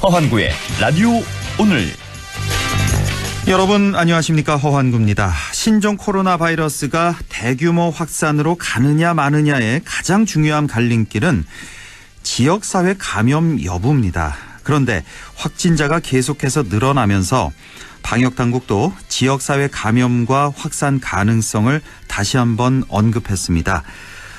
허환구의 라디오 오늘. 여러분 안녕하십니까, 허환구입니다. 신종 코로나 바이러스가 대규모 확산으로 가느냐 마느냐의 가장 중요한 갈림길은 지역사회 감염 여부입니다. 그런데 확진자가 계속해서 늘어나면서 방역당국도 지역사회 감염과 확산 가능성을 다시 한번 언급했습니다.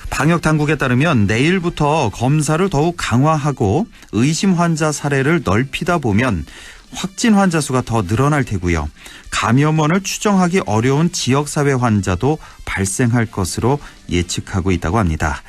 방역당국에 따르면 내일부터 검사를 더욱 강화하고 의심 환자 사례를 넓히다 보면 확진 환자 수가 더 늘어날 테고요. 감염원을 추정하기 어려운 지역사회 환자도 발생할 것으로 예측하고 있다고 합니다.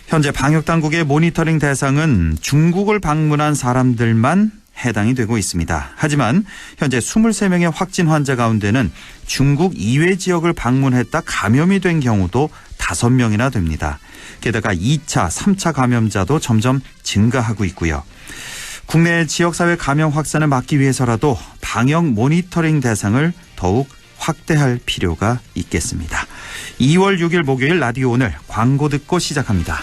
현재 방역당국의 모니터링 대상은 중국을 방문한 사람들만 해당이 되고 있습니다. 하지만 현재 23명의 확진 환자 가운데는 중국 이외 지역을 방문했다 감염이 된 경우도 5명이나 됩니다. 게다가 2차, 3차 감염자도 점점 증가하고 있고요. 국내 지역사회 감염 확산을 막기 위해서라도 방역 모니터링 대상을 더욱 확대할 필요가 있겠습니다. 2월 6일 목요일 라디오 오늘 광고 듣고 시작합니다.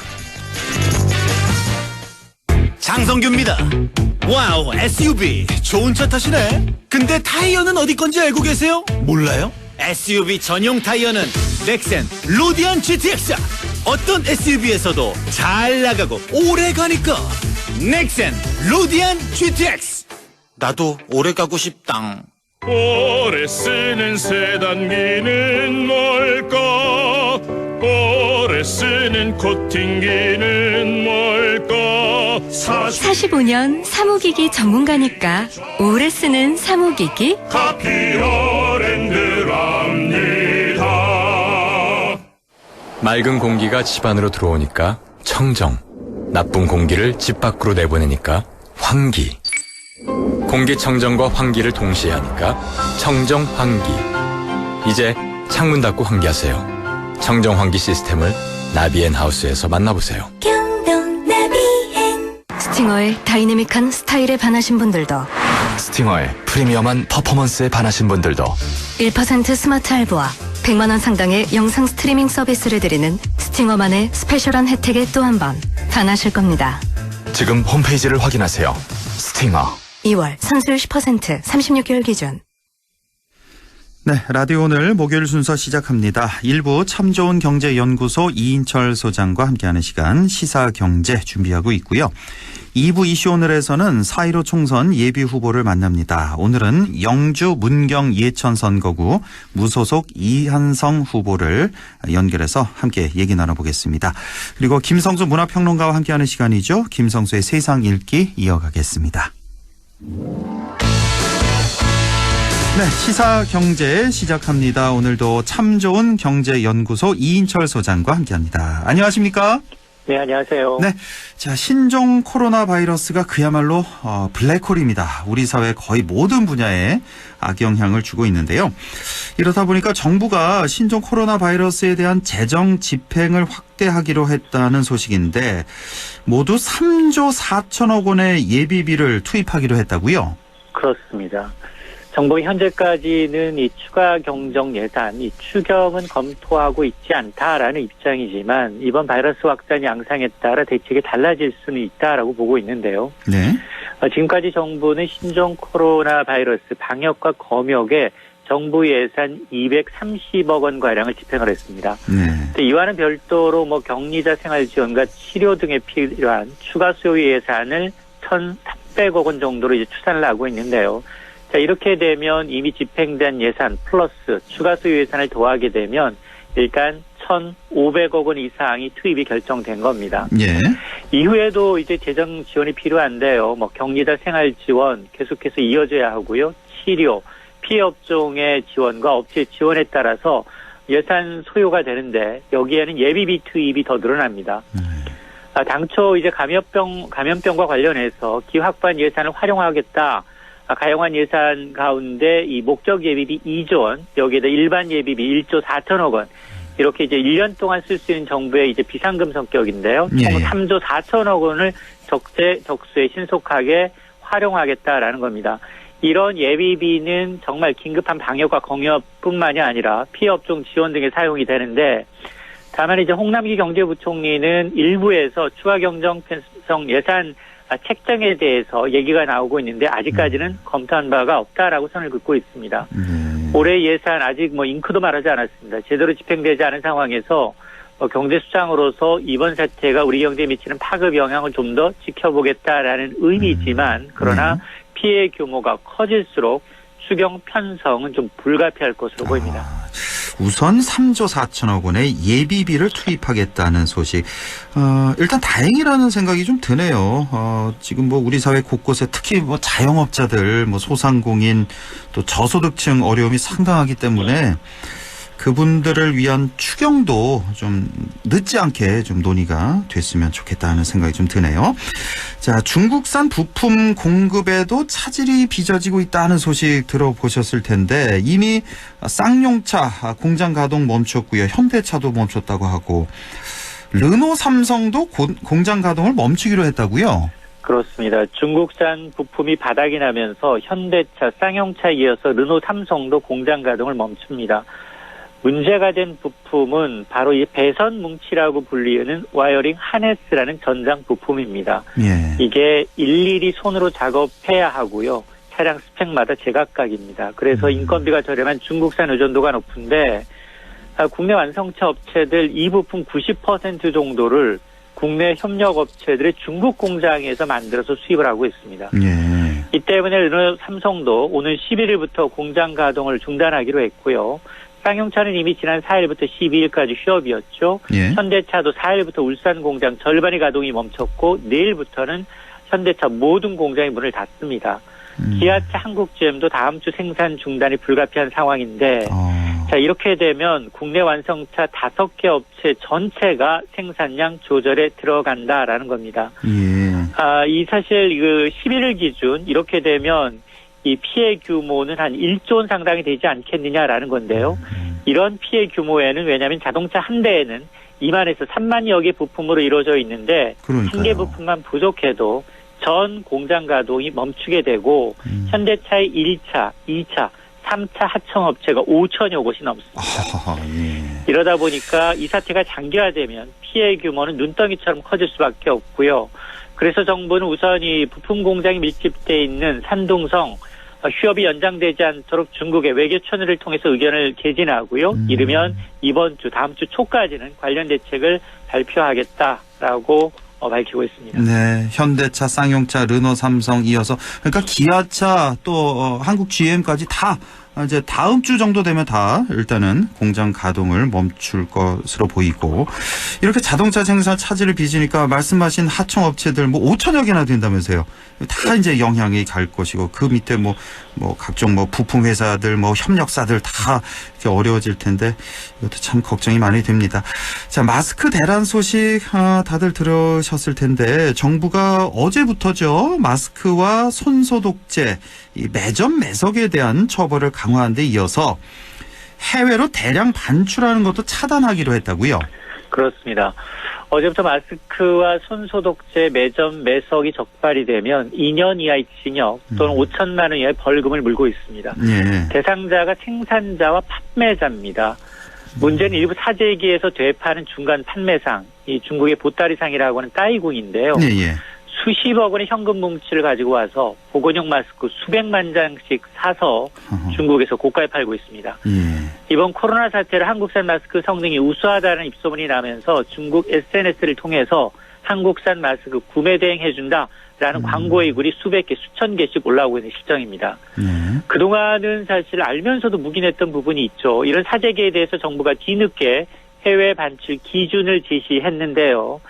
장성규입니다. 와우, SUV 좋은 차 타시네. 근데 타이어는 어디 건지 알고 계세요? 몰라요? SUV 전용 타이어는 넥센 로디안 GTX. 어떤 SUV에서도 잘 나가고 오래 가니까 넥센 로디안 GTX. 나도 오래 가고 싶당. 오래 쓰는 세단기는 뭘까? 오래 쓰는 코팅기는 뭘까? 45년 사무기기 전문가니까 오래 쓰는 사무기기 카피어랜드랍니다. 맑은 공기가 집 안으로 들어오니까 청정, 나쁜 공기를 집 밖으로 내보내니까 환기. 공기청정과 환기를 동시에 하니까 청정환기. 이제 창문 닫고 환기하세요. 청정환기 시스템을 나비앤하우스에서 만나보세요. 스팅어의 다이내믹한 스타일에 반하신 분들도, 스팅어의 프리미엄한 퍼포먼스에 반하신 분들도 1% 스마트 할부와 100만 원 상당의 영상 스트리밍 서비스를 드리는 스팅어만의 스페셜한 혜택에 또 한 번 반하실 겁니다. 지금 홈페이지를 확인하세요. 스팅어. 2월 선수율 10%, 36개월 기준. 네, 라디오 오늘 목요일 순서 시작합니다. 1부 참 좋은 경제연구소 이인철 소장과 함께하는 시간 시사경제 준비하고 있고요. 2부 이슈 오늘에서는 4.15 총선 예비 후보를 만납니다. 오늘은 영주 문경 예천 선거구 무소속 이한성 후보를 연결해서 함께 얘기 나눠보겠습니다. 그리고 김성수 문화평론가와 함께하는 시간이죠. 김성수의 세상 읽기 이어가겠습니다. 네, 시사경제 시작합니다. 오늘도 참 좋은 경제연구소 이인철 소장과 함께합니다. 안녕하십니까? 네, 안녕하세요. 네, 자, 신종 코로나 바이러스가 그야말로 블랙홀입니다. 우리 사회 거의 모든 분야에 악영향을 주고 있는데요. 이렇다 보니까 정부가 신종 코로나 바이러스에 대한 재정 집행을 확대하기로 했다는 소식인데 모두 3조 4천억 원의 예비비를 투입하기로 했다고요? 그렇습니다. 정부는 현재까지는 이 추가 경정 예산, 이 추경은 검토하고 있지 않다라는 입장이지만 이번 바이러스 확산 양상에 따라 대책이 달라질 수는 있다라고 보고 있는데요. 네. 지금까지 정부는 신종 코로나 바이러스 방역과 검역에 정부 예산 230억 원 가량을 집행을 했습니다. 네. 이와는 별도로 격리자 생활 지원과 치료 등에 필요한 추가 수요 예산을 1,300억 원 정도로 이제 추산을 하고 있는데요. 자, 이렇게 되면 이미 집행된 예산 플러스 추가 수요 예산을 더하게 되면 일단 1,500억 원 이상이 투입이 결정된 겁니다. 예. 이후에도 이제 재정 지원이 필요한데요. 격리자 생활 지원 계속해서 이어져야 하고요. 치료, 피해 업종의 지원과 업체 지원에 따라서 예산 소요가 되는데 여기에는 예비비 투입이 더 늘어납니다. 당초 이제 감염병과 관련해서 기확반 예산을 활용하겠다. 가용한 예산 가운데 이 목적 예비비 2조 원, 여기에다 일반 예비비 1조 4천억 원, 이렇게 이제 1년 동안 쓸 수 있는 정부의 이제 비상금 성격인데요. 총 3조 4천억 원을 적재적소에 신속하게 활용하겠다라는 겁니다. 이런 예비비는 정말 긴급한 방역과 공여뿐만이 아니라 피해 업종 지원 등에 사용이 되는데, 다만 이제 홍남기 경제부총리는 일부에서 추가 경정 편성 예산 책정에 대해서 얘기가 나오고 있는데 아직까지는 검토한 바가 없다라고 선을 긋고 있습니다. 올해 예산 아직 잉크도 말하지 않았습니다. 제대로 집행되지 않은 상황에서 경제 수장으로서 이번 사태가 우리 경제에 미치는 파급 영향을 좀 더 지켜보겠다라는 의미지만 그러나 피해 규모가 커질수록 추경 편성은 좀 불가피할 것으로 보입니다. 우선 3조 4천억 원의 예비비를 투입하겠다는 소식. 일단 다행이라는 생각이 좀 드네요. 지금 우리 사회 곳곳에 특히 자영업자들, 소상공인 또 저소득층 어려움이 상당하기 때문에 그분들을 위한 추경도 좀 늦지 않게 좀 논의가 됐으면 좋겠다는 생각이 좀 드네요. 자, 중국산 부품 공급에도 차질이 빚어지고 있다는 소식 들어보셨을 텐데 이미 쌍용차 공장 가동 멈췄고요. 현대차도 멈췄다고 하고 르노 삼성도 공장 가동을 멈추기로 했다고요? 그렇습니다. 중국산 부품이 바닥이 나면서 현대차, 쌍용차에 이어서 르노 삼성도 공장 가동을 멈춥니다. 문제가 된 부품은 바로 이 배선 뭉치라고 불리는 와이어링 하네스라는 전장 부품입니다. 예. 이게 일일이 손으로 작업해야 하고요. 차량 스펙마다 제각각입니다. 그래서 인건비가 저렴한 중국산 의존도가 높은데 국내 완성차 업체들 이 부품 90% 정도를 국내 협력업체들의 중국 공장에서 만들어서 수입을 하고 있습니다. 예. 이 때문에 르노 삼성도 오늘 11일부터 공장 가동을 중단하기로 했고요. 쌍용차는 이미 지난 4일부터 12일까지 휴업이었죠. 예. 현대차도 4일부터 울산 공장 절반의 가동이 멈췄고 내일부터는 현대차 모든 공장이 문을 닫습니다. 기아차 한국 GM도 다음 주 생산 중단이 불가피한 상황인데 자, 이렇게 되면 국내 완성차 5개 업체 전체가 생산량 조절에 들어간다라는 겁니다. 예. 이 사실 11일 기준 이렇게 되면 이 피해 규모는 한 1조 원 상당이 되지 않겠느냐라는 건데요. 이런 피해 규모에는 왜냐하면 자동차 한 대에는 2만에서 3만여 개 부품으로 이루어져 있는데 한 개 부품만 부족해도 전 공장 가동이 멈추게 되고 현대차의 1차, 2차, 3차 하청업체가 5천여 곳이 넘습니다. 예. 이러다 보니까 이 사태가 장기화되면 피해 규모는 눈덩이처럼 커질 수밖에 없고요. 그래서 정부는 우선 이 부품 공장이 밀집돼 있는 산둥성 휴업이 연장되지 않도록 중국의 외교처를 통해서 의견을 개진하고요. 이르면 이번 주, 다음 주 초까지는 관련 대책을 발표하겠다라고 밝히고 있습니다. 네, 현대차, 쌍용차, 르노 삼성 이어서 그러니까 기아차 또 한국 GM까지 다 이제 다음 주 정도 되면 다 일단은 공장 가동을 멈출 것으로 보이고 이렇게 자동차 생산 차질을 빚으니까 말씀하신 하청업체들 5천여 개나 된다면서요. 다 이제 영향이 갈 것이고 그 밑에 각종 부품 회사들 협력사들 다 이렇게 어려워질 텐데 이것도 참 걱정이 많이 됩니다. 자, 마스크 대란 소식 다들 들으셨을 텐데 정부가 어제부터죠. 마스크와 손소독제 이 매점 매석에 대한 처벌을 강화한 데 이어서 해외로 대량 반출하는 것도 차단하기로 했다고요? 그렇습니다. 어제부터 마스크와 손소독제 매점 매석이 적발이 되면 2년 이하의 징역 또는 5천만 원 이하의 벌금을 물고 있습니다. 예. 대상자가 생산자와 판매자입니다. 문제는 일부 사재기에서 되파는 중간 판매상, 이 중국의 보따리상이라고 하는 따이궁인데요. 예. 수십억 원의 현금 뭉치를 가지고 와서 보건용 마스크 수백만 장씩 사서 중국에서 고가에 팔고 있습니다. 예. 이번 코로나 사태로 한국산 마스크 성능이 우수하다는 입소문이 나면서 중국 SNS를 통해서 한국산 마스크 구매 대행해준다라는 광고의 글이 수백 개, 수천 개씩 올라오고 있는 실정입니다. 그동안은 사실 알면서도 묵인했던 부분이 있죠. 이런 사재기에 대해서 정부가 뒤늦게 해외 반출 기준을 제시했는데요.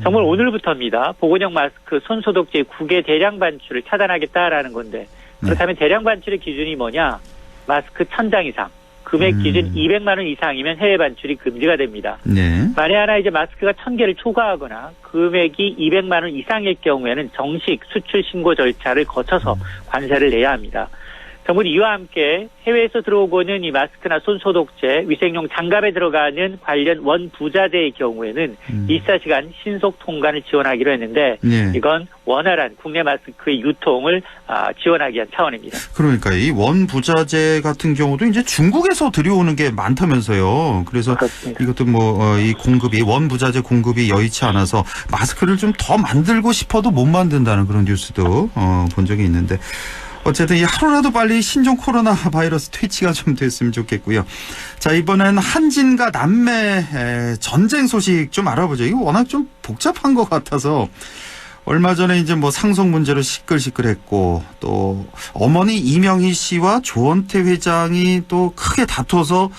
정말 오늘부터입니다. 보건용 마스크, 손소독제 국외 대량 반출을 차단하겠다라는 건데 그렇다면 대량 반출의 기준이 뭐냐? 마스크 1000장 이상, 금액 기준 200만 원 이상이면 해외 반출이 금지가 됩니다. 네. 만에 하나 이제 마스크가 1000개를 초과하거나 금액이 200만 원 이상일 경우에는 정식 수출 신고 절차를 거쳐서 관세를 내야 합니다. 정부는 이와 함께 해외에서 들어오고 있는 이 마스크나 손소독제, 위생용 장갑에 들어가는 관련 원부자재의 경우에는 24시간 신속 통관을 지원하기로 했는데 네. 이건 원활한 국내 마스크의 유통을 지원하기 위한 차원입니다. 그러니까 이 원부자재 같은 경우도 이제 중국에서 들여오는 게 많다면서요. 그래서 그렇습니다. 이것도 이 공급이 원부자재 공급이 여의치 않아서 마스크를 좀 더 만들고 싶어도 못 만든다는 그런 뉴스도 본 적이 있는데 어쨌든 이 하루라도 빨리 신종 코로나 바이러스 퇴치가 좀 됐으면 좋겠고요. 자, 이번엔 한진과 남매 전쟁 소식 좀 알아보죠. 이거 워낙 좀 복잡한 것 같아서 얼마 전에 이제 상속 문제로 시끌시끌했고 또 어머니 이명희 씨와 조원태 회장이 또 크게 다퉈서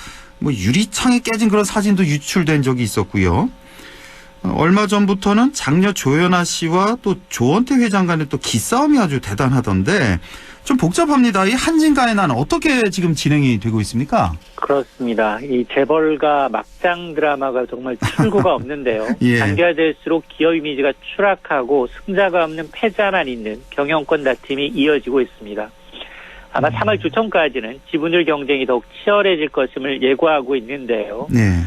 유리창이 깨진 그런 사진도 유출된 적이 있었고요. 얼마 전부터는 장녀 조연아 씨와 또 조원태 회장 간의 또 기싸움이 아주 대단하던데 좀 복잡합니다. 이 한진가의 난 어떻게 지금 진행이 되고 있습니까? 그렇습니다. 이 재벌가 막장 드라마가 정말 출구가 없는데요. 예. 장기화될수록 기업 이미지가 추락하고 승자가 없는 패자만 있는 경영권 다툼이 이어지고 있습니다. 아마 3월 중순까지는 지분율 경쟁이 더욱 치열해질 것임을 예고하고 있는데요. 네.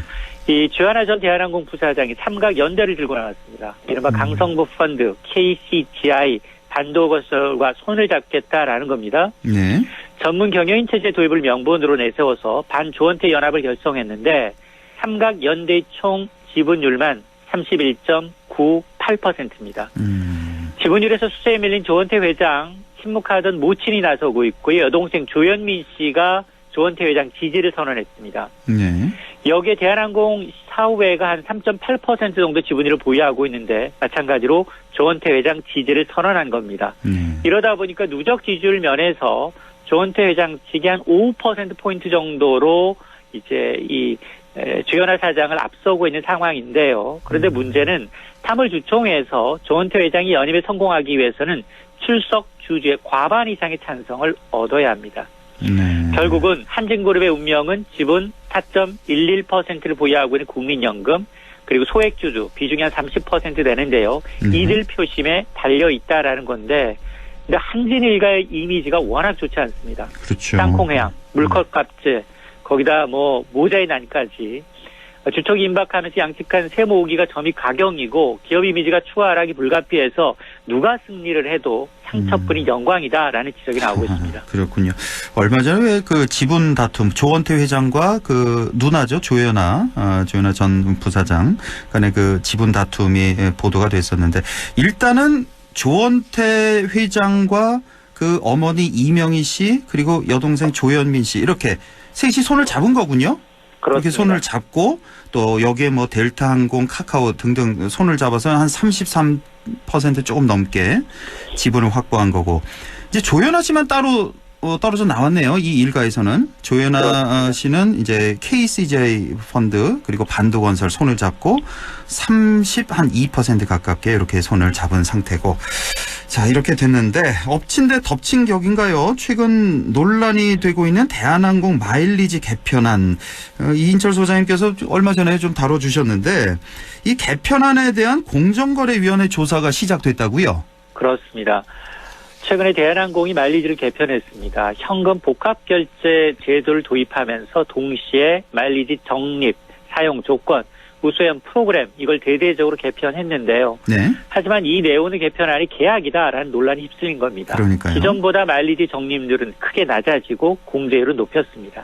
이 주하나 전 대한항공 부사장이 삼각 연대를 들고 나왔습니다. 이른바 강성부 펀드, KCGI, 반도건설과 손을 잡겠다라는 겁니다. 네. 전문 경영인 체제 도입을 명분으로 내세워서 반조원태 연합을 결성했는데 삼각 연대의 총 지분율만 31.98%입니다. 지분율에서 수세에 밀린 조원태 회장 침묵하던 모친이 나서고 있고요. 여동생 조현민 씨가 조원태 회장 지지를 선언했습니다. 네. 여기에 대한항공 사후회가 한 3.8% 정도 지분율을 보유하고 있는데 마찬가지로 조원태 회장 지지를 선언한 겁니다. 이러다 보니까 누적 지지율 면에서 조원태 회장 측이 한 5%포인트 정도로 이제 이 주연아 사장을 앞서고 있는 상황인데요. 그런데 문제는 3월 주총에서 조원태 회장이 연임에 성공하기 위해서는 출석 주주의 과반 이상의 찬성을 얻어야 합니다. 네. 결국은 한진그룹의 운명은 지분 4.11%를 보유하고 있는 국민연금 그리고 소액주주 비중이 한 30% 되는데요. 이들 표심에 달려있다라는 건데 근데 한진 일가의 이미지가 워낙 좋지 않습니다. 그렇죠. 땅콩회항, 물컵값제 거기다 모자의 난까지 주촉이 임박하면서 양측한 세 모으기가 점이 가경이고 기업 이미지가 추하락이 불가피해서 누가 승리를 해도 상처뿐이 영광이다라는 지적이 나오고 있습니다. 그렇군요. 얼마 전에 왜 그 지분 다툼 조원태 회장과 그 누나죠 조연아 전 부사장 간의 그 지분 다툼이 보도가 됐었는데 일단은 조원태 회장과 그 어머니 이명희 씨 그리고 여동생 조현민 씨 이렇게 셋이 손을 잡은 거군요. 그렇게 손을 잡고 또 여기에 델타항공, 카카오 등등 손을 잡아서 한 33% 조금 넘게 지분을 확보한 거고 이제 조연아 씨만 따로 떨어져 나왔네요. 이 일가에서는 조연아 씨는 이제 KCGI 펀드 그리고 반도건설 손을 잡고 32% 가깝게 이렇게 손을 잡은 상태고 자 이렇게 됐는데 엎친 데 덮친 격인가요? 최근 논란이 되고 있는 대한항공 마일리지 개편안 이인철 소장님께서 얼마 전에 좀 다뤄주셨는데 이 개편안에 대한 공정거래위원회 조사가 시작됐다고요? 그렇습니다. 최근에 대한항공이 마일리지를 개편했습니다. 현금 복합결제 제도를 도입하면서 동시에 마일리지 적립, 사용 조건, 우수연 프로그램 이걸 대대적으로 개편했는데요. 네. 하지만 이 내용의 개편안이 계약이다라는 논란이 휩쓸린 겁니다. 그러니까요. 기존보다 마일리지 적립률은 크게 낮아지고 공제율은 높였습니다.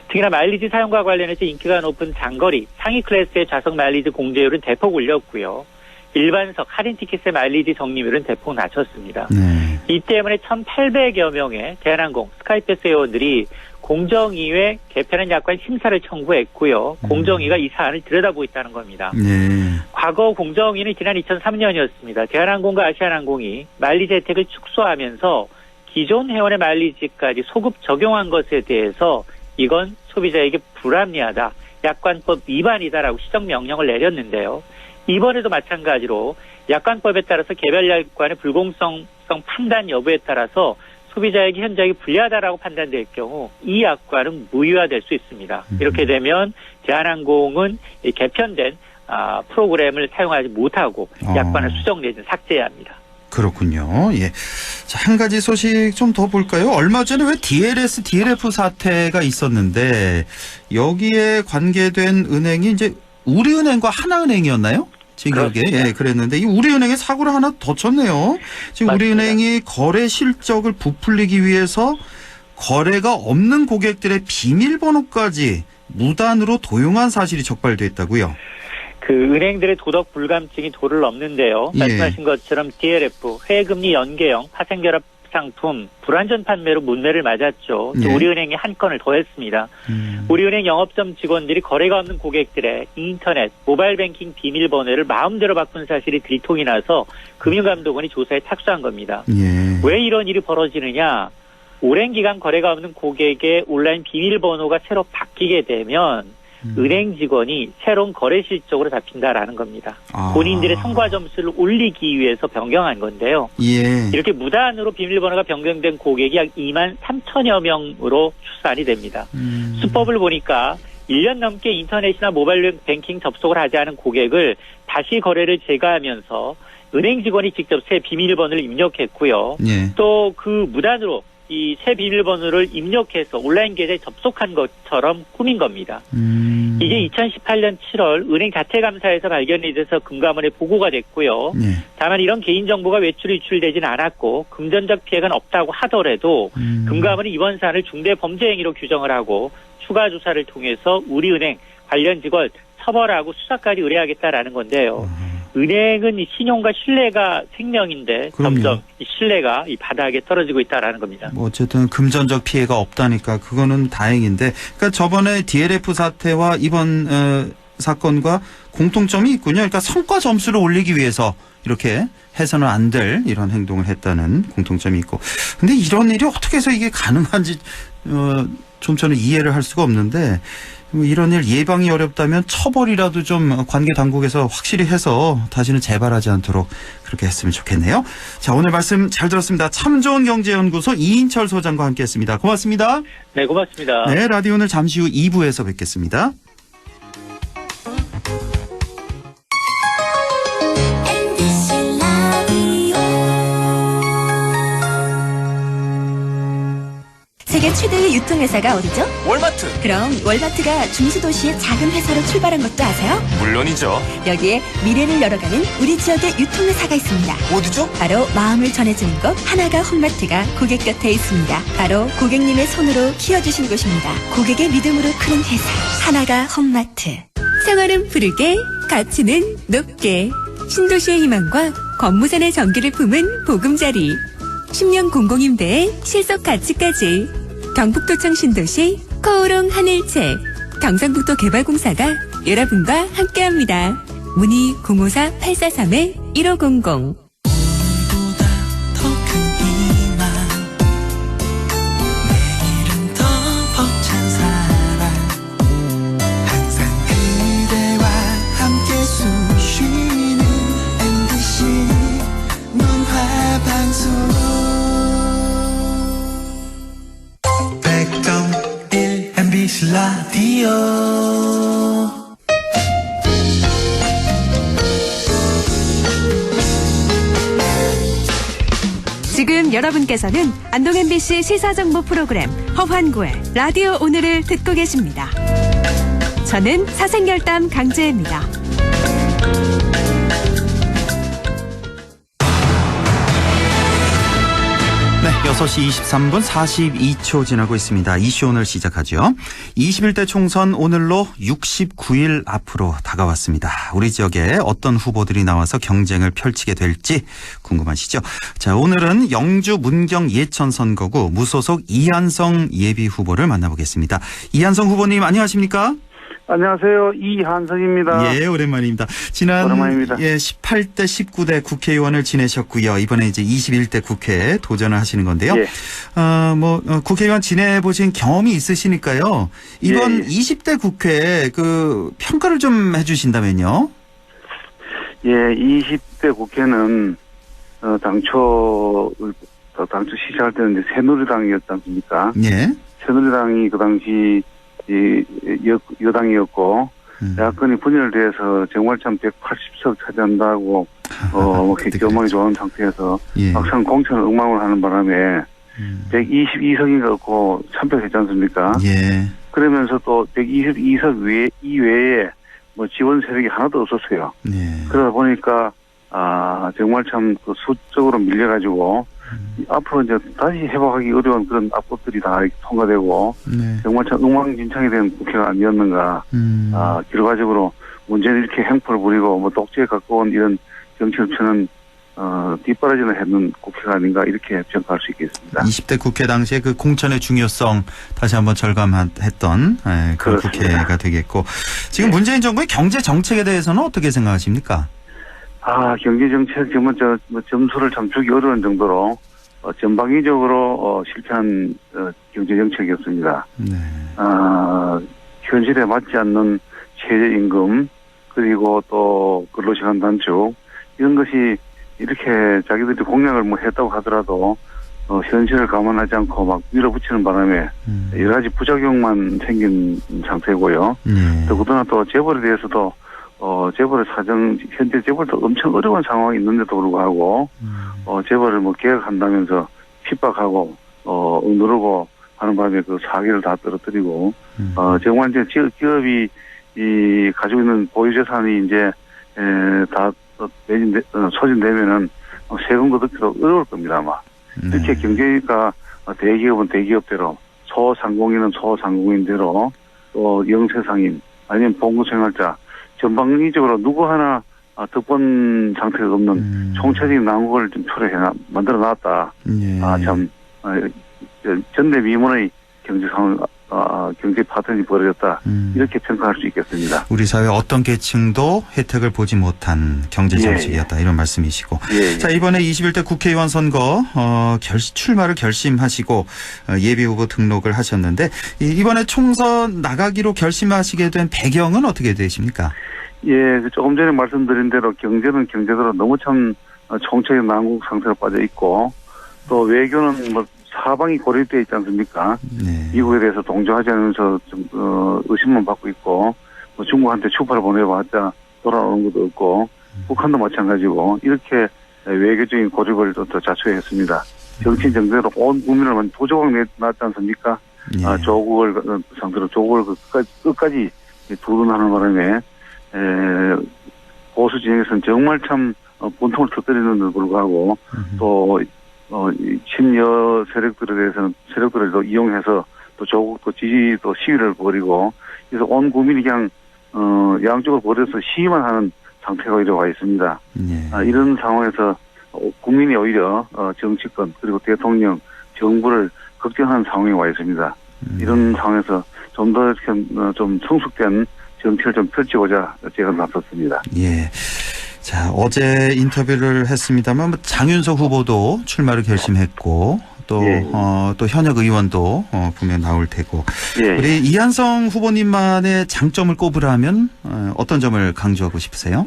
특히나 마일리지 사용과 관련해서 인기가 높은 장거리, 상위 클래스의 좌석 마일리지 공제율은 대폭 올렸고요. 일반석 할인 티켓의 마일리지 적립률은 대폭 낮췄습니다. 네. 이 때문에 1,800여 명의 대한항공 스카이패스 회원들이 공정위에 개편안 약관 심사를 청구했고요. 공정위가 이 사안을 들여다보고 있다는 겁니다. 네. 과거 공정위는 지난 2003년이었습니다. 대한항공과 아시아나항공이 마일리지 혜택을 축소하면서 기존 회원의 마일리지까지 소급 적용한 것에 대해서 이건 소비자에게 불합리하다. 약관법 위반이다라고 시정명령을 내렸는데요. 이번에도 마찬가지로 약관법에 따라서 개별 약관의 불공정성 판단 여부에 따라서 소비자에게 현저하게 불리하다라고 판단될 경우 이 약관은 무효화될 수 있습니다. 이렇게 되면 대한항공은 개편된 프로그램을 사용하지 못하고 약관을 수정 내지는 삭제해야 합니다. 그렇군요. 예. 자, 한 가지 소식 좀 더 볼까요? 얼마 전에 왜 DLS, DLF 사태가 있었는데 여기에 관계된 은행이 이제 우리은행과 하나은행이었나요? 제 기억에. 예, 그랬는데 이 우리은행에 사고를 하나 더 쳤네요. 지금 맞습니다. 우리은행이 거래 실적을 부풀리기 위해서 거래가 없는 고객들의 비밀번호까지 무단으로 도용한 사실이 적발됐다고요. 그 은행들의 도덕 불감증이 도를 넘는데요. 예. 말씀하신 것처럼 DLF, 해금리 연계형, 파생결합 상품, 불안전 판매로 문매를 맞았죠. 또 예. 우리은행이 한 건을 더했습니다. 우리은행 영업점 직원들이 거래가 없는 고객들의 인터넷, 모바일 뱅킹 비밀번호를 마음대로 바꾼 사실이 들통이 나서 금융감독원이 조사에 착수한 겁니다. 예. 왜 이런 일이 벌어지느냐? 오랜 기간 거래가 없는 고객의 온라인 비밀번호가 새로 바뀌게 되면 은행 직원이 새로운 거래 실적으로 잡힌다라는 겁니다. 아. 본인들의 성과 점수를 올리기 위해서 변경한 건데요. 예. 이렇게 무단으로 비밀번호가 변경된 고객이 약 2만 3천여 명으로 추산이 됩니다. 수법을 보니까 1년 넘게 인터넷이나 모바일 뱅킹 접속을 하지 않은 고객을 다시 거래를 재가하면서 은행 직원이 직접 새 비밀번호를 입력했고요. 예. 또 그 무단으로 이 새 비밀번호를 입력해서 온라인 계좌에 접속한 것처럼 꾸민 겁니다. 이게 2018년 7월 은행 자체감사에서 발견이 돼서 금감원에 보고가 됐고요. 예. 다만 이런 개인정보가 외출이 유출되지는 않았고 금전적 피해가 없다고 하더라도 금감원이 이번 사안을 중대범죄행위로 규정을 하고 추가 조사를 통해서 우리은행 관련 직원 처벌하고 수사까지 의뢰하겠다라는 건데요. 은행은 이 신용과 신뢰가 생명인데 그럼요. 점점 이 신뢰가 이 바닥에 떨어지고 있다라는 겁니다. 뭐 어쨌든 금전적 피해가 없다니까 그거는 다행인데, 그러니까 저번에 DLF 사태와 이번 사건과 공통점이 있군요. 그러니까 성과 점수를 올리기 위해서 이렇게 해서는 안 될 이런 행동을 했다는 공통점이 있고, 근데 이런 일이 어떻게 해서 이게 가능한지 좀 저는 이해를 할 수가 없는데, 이런 일 예방이 어렵다면 처벌이라도 좀 관계 당국에서 확실히 해서 다시는 재발하지 않도록 그렇게 했으면 좋겠네요. 자, 오늘 말씀 잘 들었습니다. 참 좋은 경제연구소 이인철 소장과 함께했습니다. 고맙습니다. 네, 고맙습니다. 네, 라디오 오늘 잠시 후 2부에서 뵙겠습니다. 세계 최대의 유통회사가 어디죠? 월마트. 그럼 월마트가 중수도시의 작은 회사로 출발한 것도 아세요? 물론이죠. 여기에 미래를 열어가는 우리 지역의 유통회사가 있습니다. 어디죠? 바로 마음을 전해주는 곳 하나가 홈마트가 고객 곁에 있습니다. 바로 고객님의 손으로 키워주신 곳입니다. 고객의 믿음으로 크는 회사 하나가 홈마트. 생활은 푸르게 가치는 높게 신도시의 희망과 권무산의 전기를 품은 보금자리 10년 공공임대의 실속 가치까지 경북도청 신도시 코오롱 하늘채 경상북도 개발공사가 여러분과 함께합니다. 문의 054-843-1500. 라디오 지금 여러분께서는 안동 MBC 시사정보 프로그램 허환구의 라디오 오늘을 듣고 계십니다. 저는 사생결담 강재입니다. 네, 6시 23분 42초 지나고 있습니다. 이슈 오늘 시작하죠. 21대 총선 오늘로 69일 앞으로 다가왔습니다. 우리 지역에 어떤 후보들이 나와서 경쟁을 펼치게 될지 궁금하시죠? 자, 오늘은 영주 문경 예천선거구 무소속 이한성 예비 후보를 만나보겠습니다. 이한성 후보님 안녕하십니까? 안녕하세요. 이한성입니다. 예, 오랜만입니다. 지난 오랜만입니다. 18대 19대 국회의원을 지내셨고요. 이번에 이제 21대 국회에 도전을 하시는 건데요. 예. 국회의원 지내보신 경험이 있으시니까요. 이번 예. 20대 국회 그 평가를 좀 해주신다면요. 예, 20대 국회는 당초 시작할 때는 이제 새누리당이었지 않습니까? 예. 새누리당이 그 당시 여당이었고 야권이 분열돼서 정말참 180석 차지한다고 경망이 좋은 상태에서 예. 막상 공천을 엉망을 하는 바람에 122석인가 없고 참패했지 않습니까? 예. 그러면서 또 122석 이외에 뭐 지원 세력이 하나도 없었어요. 네. 그러다 보니까 정말 참 그 수적으로 밀려가지고 앞으로 이제 다시 회복하기 어려운 그런 악법들이 다 통과되고 네. 정말 참 엉망진창이 된 국회가 아니었는가. 결과적으로 문제는 이렇게 행포를 부리고 뭐 독재에 가까운 이런 정치를 펴는 뒷바라지를 했는 국회가 아닌가 이렇게 평가할 수 있겠습니다. 20대 국회 당시에 그 공천의 중요성 다시 한번 절감했던 그런 국회가 되겠고 지금 문재인 정부의 경제 정책에 대해서는 어떻게 생각하십니까? 경제 정책 정말 점수를 참 주기 어려운 정도로 전방위적으로 실패한 경제 정책이었습니다. 네. 현실에 맞지 않는 최저임금 그리고 또 근로시간 단축 이런 것이 이렇게 자기들이 공약을 뭐 했다고 하더라도 현실을 감안하지 않고 막 밀어붙이는 바람에 여러 가지 부작용만 생긴 상태고요. 더구나 또 재벌에 대해서도 재벌의 사정 현재 재벌도 엄청 어려운 상황이 있는데도 불구하고 재벌을 뭐 개혁한다면서 핍박하고 누르고 하는 바람에 그 사기를 다 떨어뜨리고 정말 이제 기업이 가지고 있는 보유재산이 이제 다 소진되면은 세금 거두기도 어려울 겁니다 아마. 이렇게 경제가 대기업은 대기업대로 소상공인은 소상공인대로 또 영세상인 아니면 봉급생활자 전방위적으로 누구 하나 득본 상태가 없는 총체적인 난국을 좀 만들어 놨다. 참 전대미문의 경제 상황 경제 파탄이 벌어졌다. 이렇게 평가할 수 있겠습니다. 우리 사회 어떤 계층도 혜택을 보지 못한 경제 정책이었다. 이런 말씀이시고. 자, 이번에 21대 국회의원 선거 출마를 결심하시고 예비후보 등록을 하셨는데 이번에 총선 나가기로 결심하시게 된 배경은 어떻게 되십니까? 조금 전에 말씀드린 대로 경제는 경제대로 너무 참 총체적 난국 상태로 빠져 있고 또 외교는 뭐 사방이 고립되어 있지 않습니까? 미국에 대해서 동조하지 않으면서 좀 의심만 받고 있고 뭐 중국한테 추파를 보내봤자 돌아오는 것도 없고 북한도 마찬가지고 이렇게 외교적인 고립을 또 자초했습니다. 정치인 정대로 온 국민을 도조각 냈지 않습니까? 조국을 상대로 조국을 끝까지 두둔하는 바람에 보수 진영에서는 정말 참 분통을 터뜨리는데도 불구하고 또 친여 세력들에 대해서는 세력들을 또 이용해서 또 조국도 지지 또 시위를 벌이고 그래서 온 국민이 그냥 양쪽을 벌여서 시위만 하는 상태가 오히려 와 있습니다. 이런 상황에서 국민이 오히려 정치권 그리고 대통령 정부를 걱정하는 상황에 와 있습니다. 이런 상황에서 좀 더 좀 성숙된 정치를 좀 펼치고자 제가 나섰습니다. 자, 어제 인터뷰를 했습니다만 장윤석 후보도 출마를 결심했고 또 또 현역 의원도 분명 나올 테고 우리 이한성 후보님만의 장점을 꼽으라면 어떤 점을 강조하고 싶으세요?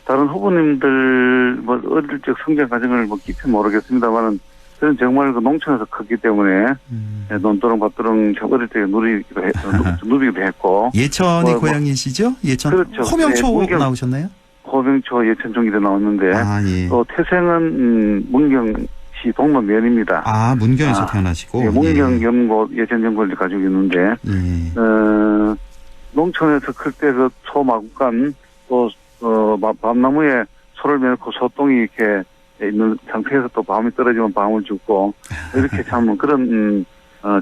다른 후보님들 뭐 어릴 적 성장 과정을 뭐 깊이 모르겠습니다만은 저는 정말 그 농촌에서 컸기 때문에 논두렁 밭두렁 어릴 때 누비기도 했고 예천이 고향이시죠? 예천 그렇죠. 호명초 나오셨나요? 호명초 예천종이도 나왔는데 또 태생은 문경시 동문면입니다. 문경에서 태어나시고 문경 연고 예천연고를 가지고 있는데 농촌에서 클 때 그 소마구간 또 밤나무에 소를 매놓고 소똥이 이렇게 있는 상태에서 또 밤이 떨어지면 밤을 죽고 이렇게 참 그런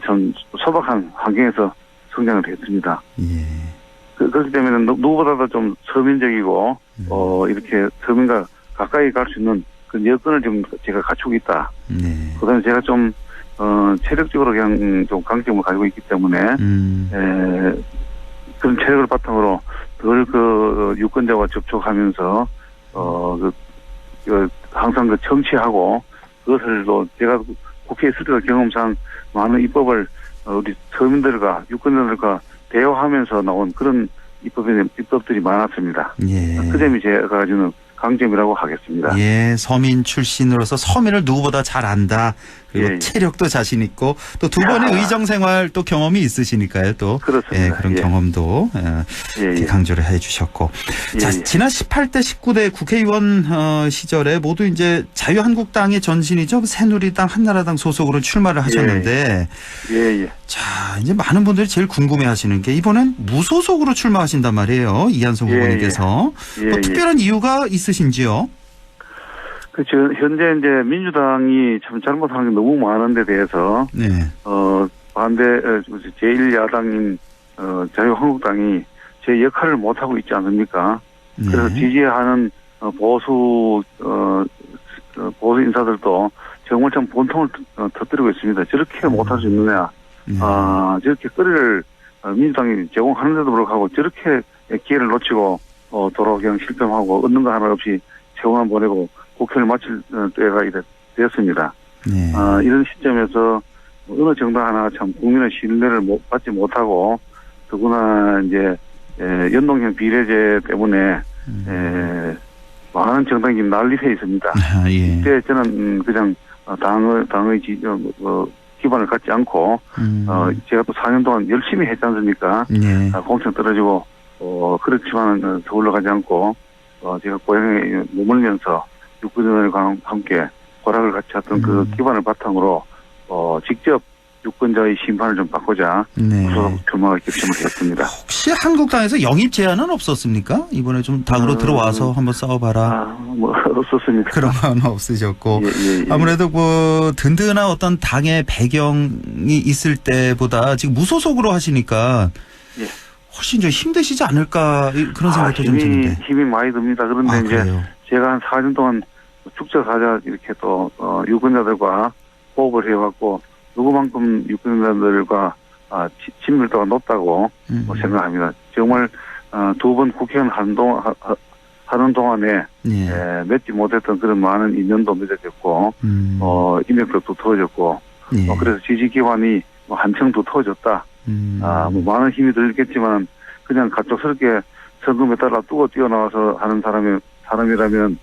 참 소박한 환경에서 성장을 했습니다. 그렇기 때문에 누구보다도 좀 서민적이고 이렇게 서민과 가까이 갈 수 있는 그 여건을 좀 제가 갖추고 있다. 그다음에 제가 좀 체력적으로 그냥 좀 강점을 가지고 있기 때문에 그런 체력을 바탕으로 늘 그 유권자와 접촉하면서 항상 그 정치하고 그것을 또 제가 국회에 있을 때 경험상 많은 입법을 우리 서민들과 유권자들과 대화하면서 나온 그런 입법들이 많았습니다. 그 점이 제가 가지는 강점이라고 하겠습니다. 서민 출신으로서 서민을 누구보다 잘 안다. 그리고 예. 체력도 자신 있고 또 두 번의 의정 생활 또 경험이 있으시니까요. 또 그렇습니다. 예, 그런 예. 경험도 이렇게 강조를 해주셨고. 자, 지난 18대 19대 국회의원 시절에 모두 이제 자유한국당의 전신이죠. 새누리당, 한나라당 소속으로 출마를 하셨는데, 예. 자, 이제 많은 분들이 제일 궁금해하시는 게 이번엔 무소속으로 출마하신단 말이에요. 이한성 후보님께서. 뭐 특별한 이유가 있으신지요? 현재 이제 민주당이 참 잘못하는 게 너무 많은 데 대해서, 반대, 제1야당인, 자유한국당이 제 역할을 못하고 있지 않습니까? 그래서 지지하는, 보수 인사들도 정말 참 본통을 터뜨리고 있습니다. 저렇게 못할 수 있느냐. 저렇게 거리를 민주당이 제공하는데도 불구하고 저렇게 기회를 놓치고, 도로 그냥 실패하고 얻는 거 하나 없이 세월만 보내고 국회를 마칠 때가 되었습니다. 이런 시점에서 어느 정당 하나 참 국민의 신뢰를 받지 못하고 더구나 이제 연동형 비례제 때문에 많은 정당이 난립해 있습니다. 이때 저는 그냥 당의 기반을 갖지 않고 제가 또 4년 동안 열심히 했지 않습니까? 공천 떨어지고 그렇지만 서울로 가지 않고 제가 고향에 머물면서 유권자들과 함께 고락을 같이 했던 그 기반을 바탕으로 직접 유권자의 심판을 좀 받고자 출마를 결심을 했습니다. 혹시 한국당에서 영입 제안은 없었습니까? 이번에 좀 당으로 들어와서 한번 싸워봐라. 없었습니다. 그런 건 없으셨고. 아무래도 뭐 든든한 어떤 당의 배경이 있을 때보다 지금 무소속으로 하시니까 훨씬 좀 힘드시지 않을까 그런 생각도 좀 드는데. 힘이 많이 듭니다. 그런데 이제 그래요? 제가 한 4년 동안 축적하자 이렇게 또 유권자들과 호흡을 해왔고 누구만큼 유권자들과 친밀도가 높다고 생각합니다. 정말 두 번 국회의원 하는 동안에 맺지 못했던 그런 많은 인연도 맺어졌고 인맥도 두터워졌고 그래서 지지 기반이 한층 두터워졌다. 뭐 많은 힘이 들겠지만 그냥 갑작스럽게 선거에 따라 뚜고 뛰어나와서 하는 사람이라면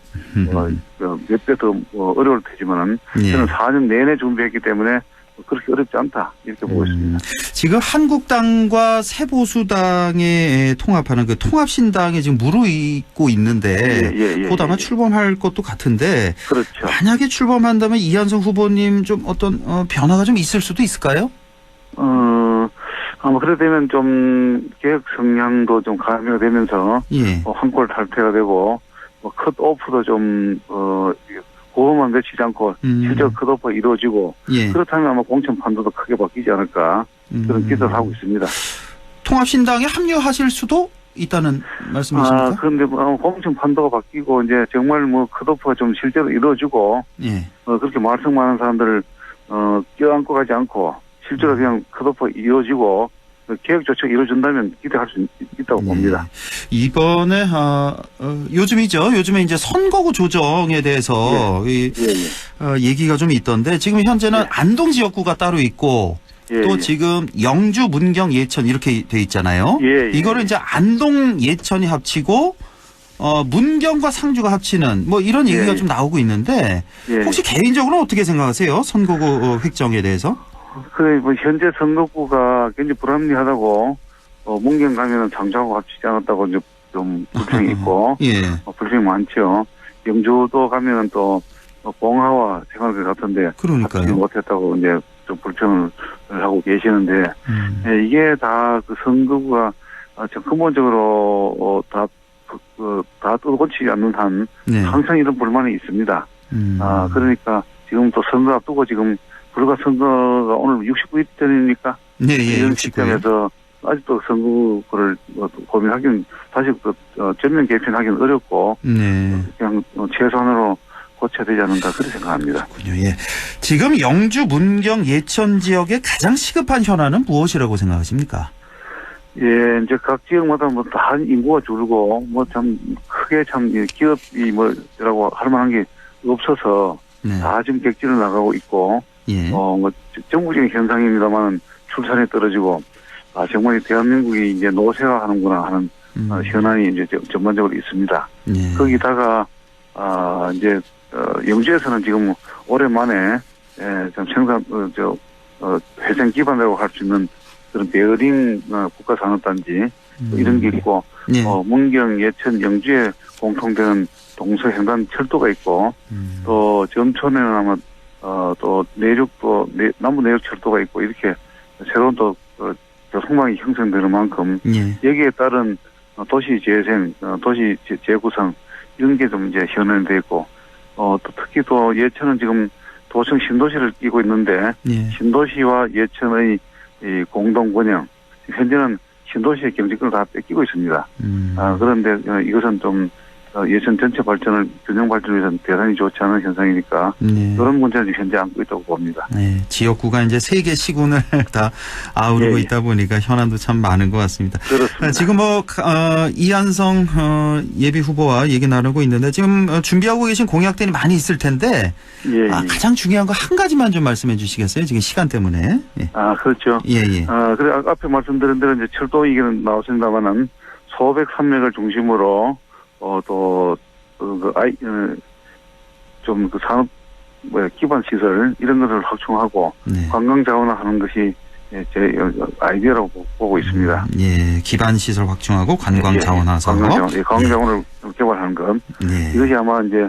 몇 배 더 어려울 테지만은 저는 4년 내내 준비했기 때문에 그렇게 어렵지 않다 이렇게 보고 있습니다. 지금 한국당과 새보수당에 통합하는 그 통합신당에 지금 무르익고 있는데 곧 아마 출범할 것도 같은데 그렇죠. 만약에 출범한다면 이한성 후보님 좀 어떤 변화가 좀 있을 수도 있을까요? 아마 그래 되면 좀 개혁 성향도 좀 가미가 되면서 한골 탈퇴가 되고 컷오프도 좀 고음만 외치지 않고 실제로 컷오프가 이루어지고 그렇다면 아마 공천 판도도 크게 바뀌지 않을까 그런 기대를 하고 있습니다. 통합신당에 합류하실 수도 있다는 말씀이십니까? 그런데 공천 판도가 바뀌고 이제 정말 컷오프가 좀 실제로 이루어지고 그렇게 말썽 많은 사람들을 껴안고 가지 않고 실제로 그냥 컷오프가 이루어지고 개혁 조치가 이루어진다면 기대할 수 있다고 봅니다. 이번에 요즘에 이제 선거구 조정에 대해서 얘기가 좀 있던데 지금 현재는 안동 지역구가 따로 있고 또 지금 영주, 문경, 예천 이렇게 돼 있잖아요. 이거를 이제 안동, 예천이 합치고 문경과 상주가 합치는 뭐 이런 얘기가 좀 나오고 있는데 혹시 개인적으로 어떻게 생각하세요? 선거구 획정에 대해서? 그래, 현재 선거구가 굉장히 불합리하다고, 문경 가면은 장주하고 합치지 않았다고 이제 좀 불평이 있고, 불평이 많죠. 영주도 가면은 또, 봉화와 생활들 같은데, 합치지 못했다고 이제 좀 불평을 하고 계시는데, 이게 다 그 선거구가 좀 근본적으로, 다 뚫고치지 않는 한, 항상 이런 불만이 있습니다. 그러니까 지금 또 선거 앞두고 지금 불과 선거가 오늘 69일 전이니까 이런 시점에서 아직도 선거를 고민하기는 사실 전면 개편하기는 어렵고 그냥 최소한으로 고쳐야 되지 않는가 그렇게 생각합니다. 그렇군요. 지금 영주, 문경, 예천 지역의 가장 시급한 현안은 무엇이라고 생각하십니까? 이제 각 지역마다 다 인구가 줄고 참 크게 참 기업이 뭐라고 할 만한 게 없어서 다 지금 객지를 나가고 있고 전국적인 현상입니다만 출산이 떨어지고 정말 대한민국이 이제 노쇠화하는구나 하는 현안이 이제 전반적으로 있습니다. 거기다가 이제 영주에서는 지금 오랜만에 좀 생산 회생 기반이라고 할 수 있는 그런 베어링 국가산업단지 이런 게 있고 예. 문경, 예천, 영주에 공통되는 동서횡단 철도가 있고 또 점촌에는 아마 또 내륙도 남부 내륙 철도가 있고 이렇게 새로운 또 교통망이 형성되는 만큼 예. 여기에 따른 도시 재생, 도시 재구성 이런 게 좀 이제 현안돼 있고 또 특히 또 예천은 지금 도청 신도시를 끼고 있는데 예. 신도시와 예천의 이 공동 번영 현재는 신도시의 경제권을 다 뺏기고 있습니다. 그런데 이것은 좀 예천 전체 발전을 균형 발전을 위해서는 대단히 좋지 않은 현상이니까 네. 그런 문제를 현재 안고 있다고 봅니다. 네, 지역구가 이제 세 개 시군을 다 아우르고 예. 있다 보니까 현안도 참 많은 것 같습니다. 그렇습니다. 지금 이한성 예비 후보와 얘기 나누고 있는데 지금 준비하고 계신 공약들이 많이 있을 텐데 예. 가장 중요한 거 한 가지만 좀 말씀해 주시겠어요? 지금 시간 때문에. 예. 그렇죠. 예. 그래 앞에 말씀드린 대로 이제 철도 얘기는 나왔습니다만은 소백 산맥을 중심으로 좀 그 산업 기반 시설 이런 것을 확충하고 네. 관광 자원화하는 것이 제 아이디어라고 보고 있습니다. 예, 기반 시설 확충하고 관광 자원화 사업. 관광 자원을 개발하는 것. 네. 이것이 아마 이제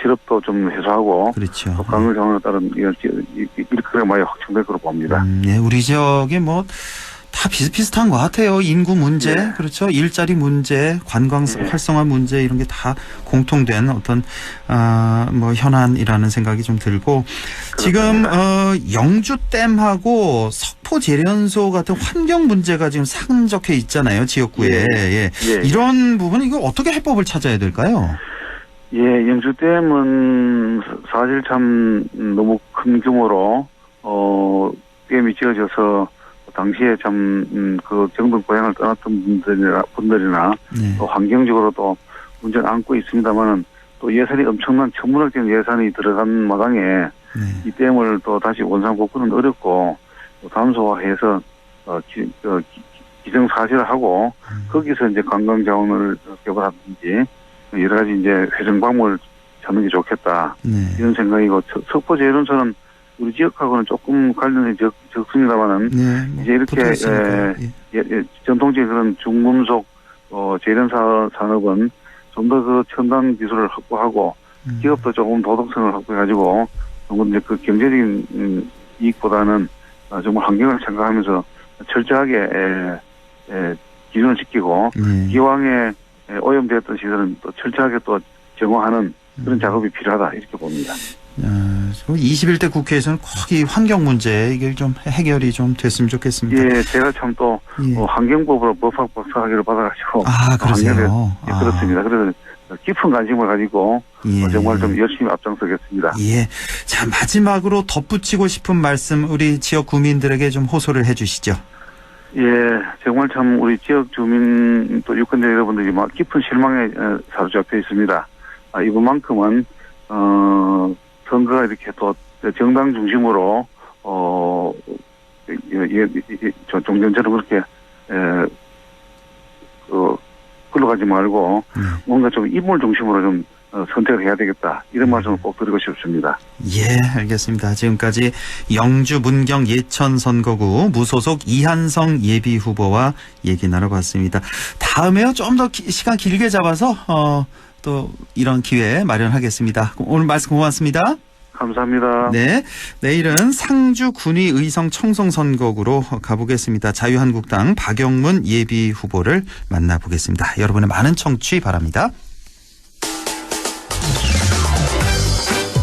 실업도 좀 해소하고 그렇죠. 관광 자원에 따른 이렇게 많이 확충될 거로 봅니다. 네, 우리 지역에 다 비슷비슷한 것 같아요. 인구 문제, 네. 그렇죠. 일자리 문제, 관광 활성화 문제 이런 게 다 공통된 어떤 현안이라는 생각이 좀 들고 지금 영주댐하고 석포제련소 같은 환경 문제가 지금 산적해 있잖아요. 지역구에. 예. 이런 부분 이거 어떻게 해법을 찾아야 될까요? 예, 영주댐은 사실 참 너무 큰 규모로 댐이 지어져서 당시에 참 그 정동 고향을 떠났던 분들이나 네. 또 환경적으로도 문제를 안고 있습니다만은 또 예산이 엄청난 천문학적 예산이 들어간 마당에 이 댐을 또 다시 원상 복구는 어렵고 또 담소화해서 기정사실하고 거기서 이제 관광 자원을 개발하든지 여러 가지 이제 회전 방법을 찾는 게 좋겠다 이런 생각이고 석포제련소는 우리 지역하고는 조금 관련이 적습니다만은 이제 이렇게 전통적인 그런 중금속 제련 산업은 좀 더 그 첨단 기술을 확보하고 기업도 조금 도덕성을 확보해가지고 조금 이제 그 경제적인 이익보다는 정말 환경을 생각하면서 철저하게 기준을 지키고 기왕에 오염되었던 시설은 또 철저하게 또 정화하는 그런 작업이 필요하다 이렇게 봅니다. 21대 국회에서는 꼭 이 환경 문제 이게 좀 해결이 좀 됐으면 좋겠습니다. 예, 제가 참 또 환경법으로 법학박사학위를 받아가지고 그러세요? 그렇습니다. 그래서 깊은 관심을 가지고 정말 좀 열심히 앞장서겠습니다. 예, 자 마지막으로 덧붙이고 싶은 말씀 우리 지역 구민들에게 좀 호소를 해주시죠. 예, 정말 참 우리 지역 주민 또 유권자 여러분들이 막 깊은 실망에 사로잡혀 있습니다. 이번만큼은 선거가 이렇게 또 정당 중심으로 종전처럼 그렇게 흘러가지 말고 뭔가 좀 인물 중심으로 좀 선택을 해야 되겠다 이런 말씀을 꼭 드리고 싶습니다. 예, 알겠습니다. 지금까지 영주 문경 예천 선거구 무소속 이한성 예비 후보와 얘기 나눠봤습니다. 다음에요 좀 더 시간 길게 잡아서 또 이런 기회 마련하겠습니다. 오늘 말씀 고맙습니다. 감사합니다. 네, 내일은 상주 군위 의성 청송 선거구로 가보겠습니다. 자유한국당 박영문 예비 후보를 만나보겠습니다. 여러분의 많은 청취 바랍니다.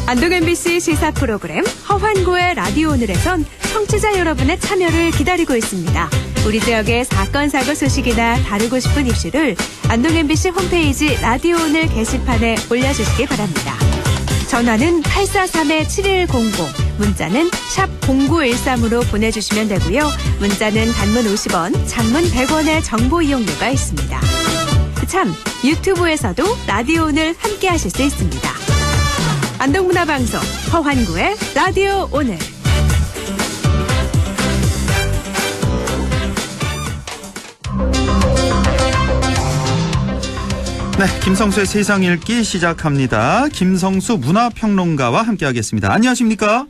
안동 MBC 시사 프로그램 허환고의 라디오 오늘에선 청취자 여러분의 참여를 기다리고 있습니다. 우리 지역의 사건 사고 소식이나 다루고 싶은 이슈를 안동 MBC 홈페이지 라디오 오늘 게시판에 올려주시기 바랍니다. 전화는 843-7100, 문자는 샵 0913으로 보내주시면 되고요. 문자는 단문 50원, 장문 100원의 정보 이용료가 있습니다. 참, 유튜브에서도 라디오 오늘 함께 하실 수 있습니다. 안동문화방송 허환구의 라디오 오늘. 네, 김성수의 세상 읽기 시작합니다. 김성수 문화평론가와 함께하겠습니다. 안녕하십니까?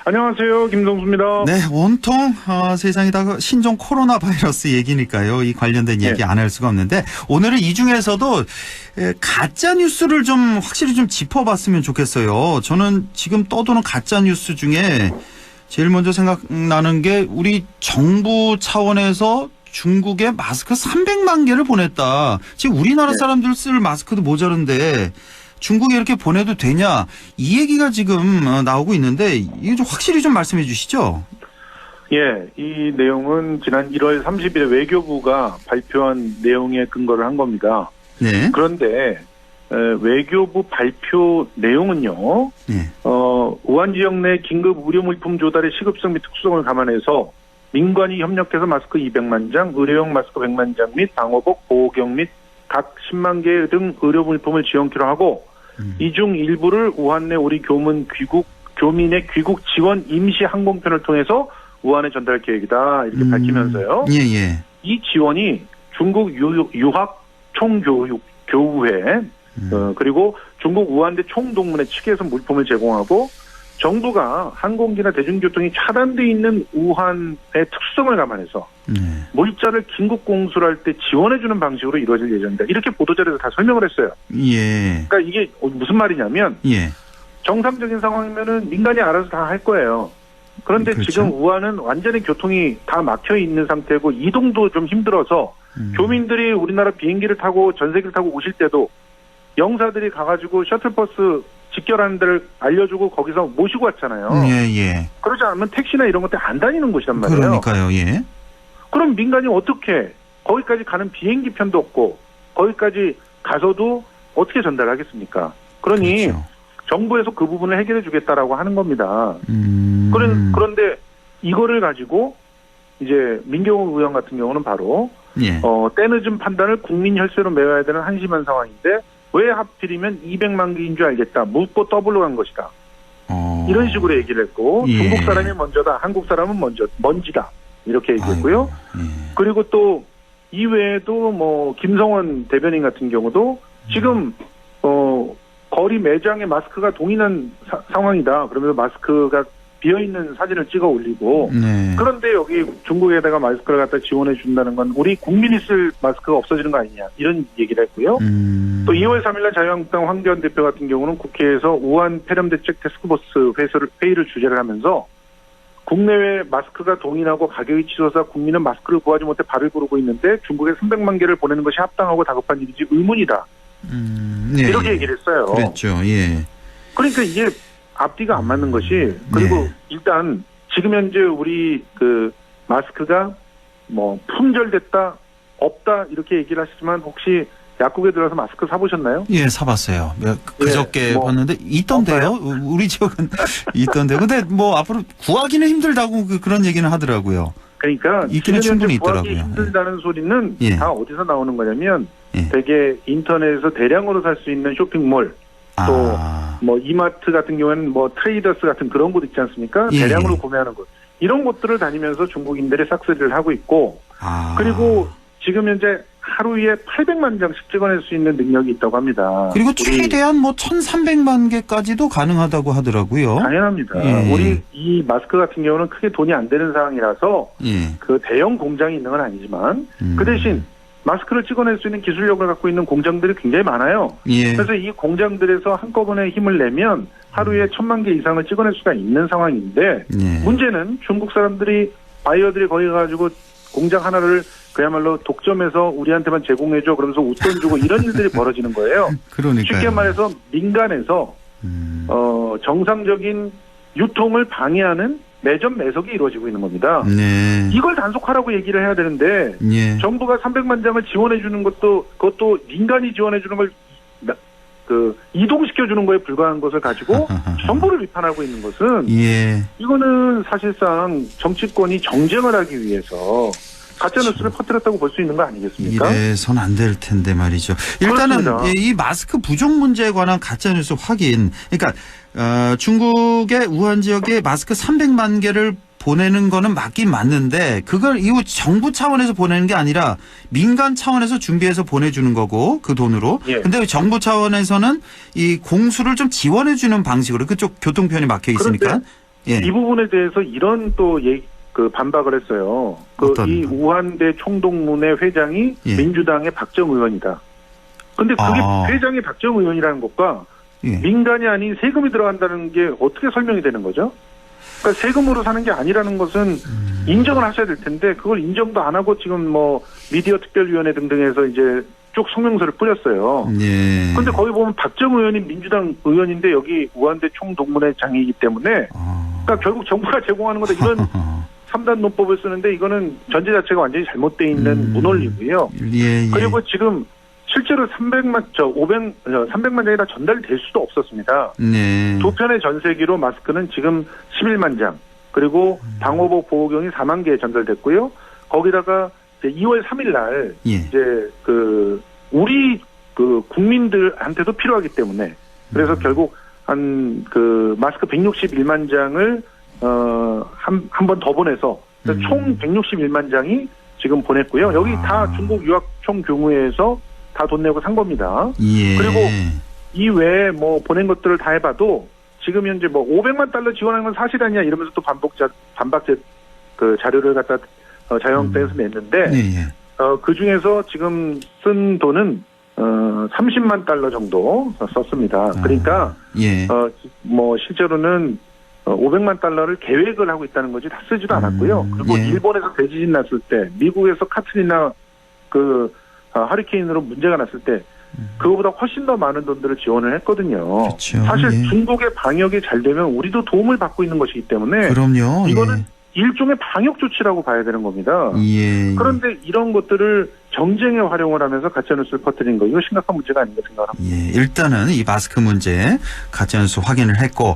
안녕하세요. 김성수입니다. 네, 온통 세상이 다 신종 코로나 바이러스 얘기니까요. 이 관련된 얘기 안 할 수가 없는데 오늘은 이 중에서도 가짜 뉴스를 좀 확실히 좀 짚어봤으면 좋겠어요. 저는 지금 떠도는 가짜 뉴스 중에 제일 먼저 생각나는 게 우리 정부 차원에서 중국에 마스크 300만 개를 보냈다. 지금 우리나라 사람들 쓸 마스크도 모자른데 중국에 이렇게 보내도 되냐? 이 얘기가 지금 나오고 있는데 이거 좀 확실히 좀 말씀해 주시죠. 예, 이 내용은 지난 1월 30일에 외교부가 발표한 내용에 근거를 한 겁니다. 네. 그런데 외교부 발표 내용은요. 네. 우한 지역 내 긴급 의료물품 조달의 시급성 및 특수성을 감안해서 민관이 협력해서 마스크 200만 장, 의료용 마스크 100만 장 및 방호복, 보호경 및 각 10만 개 등 의료물품을 지원키로 하고 이 중 일부를 우한 내 우리 교민의 귀국 지원 임시 항공편을 통해서 우한에 전달 계획이다 이렇게 밝히면서요. 예. 이 지원이 중국 유학 총교회 그리고 중국 우한대 총동문회 측에서 물품을 제공하고 정부가 항공기나 대중교통이 차단돼 있는 우한의 특성을 감안해서 물자를 긴급 공수할 때 지원해주는 방식으로 이루어질 예정이다. 이렇게 보도자료에서 다 설명을 했어요. 예. 그러니까 이게 무슨 말이냐면 정상적인 상황이면은 민간이 알아서 다 할 거예요. 그런데 그렇죠. 지금 우한은 완전히 교통이 다 막혀 있는 상태고 이동도 좀 힘들어서 교민들이 우리나라 비행기를 타고 전세기를 타고 오실 때도 영사들이 가가지고 셔틀버스 직결하는 데를 알려주고 거기서 모시고 왔잖아요. 예. 그러지 않으면 택시나 이런 것들 안 다니는 곳이란 말이에요. 그러니까요. 예. 그럼 민간이 어떻게 거기까지 가는 비행기 편도 없고 거기까지 가서도 어떻게 전달하겠습니까? 그러니 그렇죠. 정부에서 그 부분을 해결해 주겠다라고 하는 겁니다. 그런데 이거를 가지고 이제 민경욱 의원 같은 경우는 바로 때늦은 판단을 국민 혈세로 메워야 되는 한심한 상황인데 왜 하필이면 200만 개인 줄 알겠다. 묻고 더블로 간 것이다. 이런 식으로 얘기를 했고 중국 사람이 먼저다. 한국 사람은 먼지다. 이렇게 얘기했고요. 그리고 또 이외에도 뭐 김성원 대변인 같은 경우도 지금 거리 매장에 마스크가 동일한 상황이다. 그러면서 마스크가 비어있는 사진을 찍어 올리고 그런데 여기 중국에다가 마스크를 갖다 지원해 준다는 건 우리 국민이 쓸 마스크가 없어지는 거 아니냐 이런 얘기를 했고요. 또 2월 3일날 자유한국당 황교안 대표 같은 경우는 국회에서 우한 폐렴대책 태스크포스 회의를 주재를 하면서 국내외 마스크가 동일하고 가격이 치솟아 국민은 마스크를 구하지 못해 발을 구르고 있는데 중국에 300만 개를 보내는 것이 합당하고 다급한 일인지 의문이다. 이렇게 얘기를 했어요. 그랬죠. 예. 그러니까 이게 앞뒤가 안 맞는 것이 그리고 일단 지금 현재 우리 그 마스크가 뭐 품절됐다 없다 이렇게 얘기를 하시지만 혹시 약국에 들어가서 마스크 사보셨나요? 예, 사봤어요. 그저께 봤는데 있던데요. 우리 지역은 있던데. 근데 뭐 앞으로 구하기는 힘들다고 그런 얘기는 하더라고요. 그러니까 있기는 충분히 구하기 있더라고요. 힘들다는 소리는 다 어디서 나오는 거냐면 되게 인터넷에서 대량으로 살 수 있는 쇼핑몰 또 뭐 이마트 같은 경우에는 뭐 트레이더스 같은 그런 곳 있지 않습니까? 대량으로 구매하는 곳. 이런 곳들을 다니면서 중국인들이 싹쓸이를 하고 있고 그리고 지금 현재 하루에 800만 장씩 찍어낼 수 있는 능력이 있다고 합니다. 그리고 최대한 뭐 1,300만 개까지도 가능하다고 하더라고요. 당연합니다. 우리 이 마스크 같은 경우는 크게 돈이 안 되는 상황이라서 그 대형 공장이 있는 건 아니지만 그 대신 마스크를 찍어낼 수 있는 기술력을 갖고 있는 공장들이 굉장히 많아요. 그래서 이 공장들에서 한꺼번에 힘을 내면 하루에 1,000만 개 이상을 찍어낼 수가 있는 상황인데 문제는 중국 사람들이 바이어들이 거기 가가지고 공장 하나를 그야말로 독점해서 우리한테만 제공해줘 그러면서 웃돈 주고 이런 일들이 벌어지는 거예요. 그러니까요. 쉽게 말해서 민간에서 정상적인 유통을 방해하는 매점 매석이 이루어지고 있는 겁니다. 이걸 단속하라고 얘기를 해야 되는데 정부가 300만 장을 지원해 주는 그것도 민간이 지원해 주는 걸 이동시켜 주는 거에 불과한 것을 가지고 정부를 비판하고 있는 것은 이거는 사실상 정치권이 정쟁을 하기 위해서 가짜뉴스를 퍼뜨렸다고 볼 수 있는 거 아니겠습니까? 이래선 안 될 텐데 말이죠. 일단은 이 마스크 부족 문제에 관한 가짜뉴스 확인. 그러니까 중국의 우한 지역에 마스크 300만 개를 보내는 거는 맞긴 맞는데 그걸 이후 정부 차원에서 보내는 게 아니라 민간 차원에서 준비해서 보내주는 거고 그 돈으로. 예. 근데 정부 차원에서는 이 공수를 좀 지원해 주는 방식으로 그쪽 교통편이 막혀 있으니까. 예. 이 부분에 대해서 이런 또 반박을 했어요. 이 우한대 총동문회 회장이 예. 민주당의 박정 의원이다. 근데 그게 회장이 박정 의원이라는 것과 예. 민간이 아닌 세금이 들어간다는 게 어떻게 설명이 되는 거죠? 그러니까 세금으로 사는 게 아니라는 것은 인정을 하셔야 될 텐데 그걸 인정도 안 하고 지금 뭐 미디어 특별위원회 등등에서 이제 쭉 성명서를 뿌렸어요. 예. 근데 거기 보면 박정 의원이 민주당 의원인데 여기 우한대 총동문회장이기 때문에 그러니까 결국 정부가 제공하는 거다 이런 3단 논법을 쓰는데 이거는 전제 자체가 완전히 잘못되어 있는 문논리고요. 예. 그리고 지금 실제로 300만 장이 다 전달될 수도 없었습니다. 네. 두 편의 전세기로 마스크는 지금 11만 장, 그리고 방호복 보호경이 4만 개 전달됐고요. 거기다가 이제 2월 3일 날 이제 우리 국민들한테도 필요하기 때문에 그래서 결국 한 마스크 161만 장을 한 번 더 보내서 총 161만 장이 지금 보냈고요. 여기 다 중국 유학총 교무회에서 다 돈 내고 산 겁니다. 예. 그리고 이 외에 뭐 보낸 것들을 다 해봐도 지금 현재 뭐 500만 달러 지원한 건 사실 아니야 이러면서 또 반박 자료를 갖다 자유한국당에서 냈는데 그 중에서 지금 쓴 돈은 30만 달러 정도 썼습니다. 그러니까 뭐 실제로는 500만 달러를 계획을 하고 있다는 거지 다 쓰지도 않았고요. 그리고 일본에서 대지진 났을 때, 미국에서 카트리나 하리케인으로 문제가 났을 때 그거보다 훨씬 더 많은 돈들을 지원을 했거든요. 그렇죠. 사실 중국의 방역이 잘 되면 우리도 도움을 받고 있는 것이기 때문에 그럼요. 이거는 일종의 방역 조치라고 봐야 되는 겁니다. 그런데 이런 것들을 정쟁에 활용을 하면서 가짜뉴스를 퍼뜨린 거 이거 심각한 문제가 아닌가 생각합니다. 일단은 이 마스크 문제 가짜뉴스 확인을 했고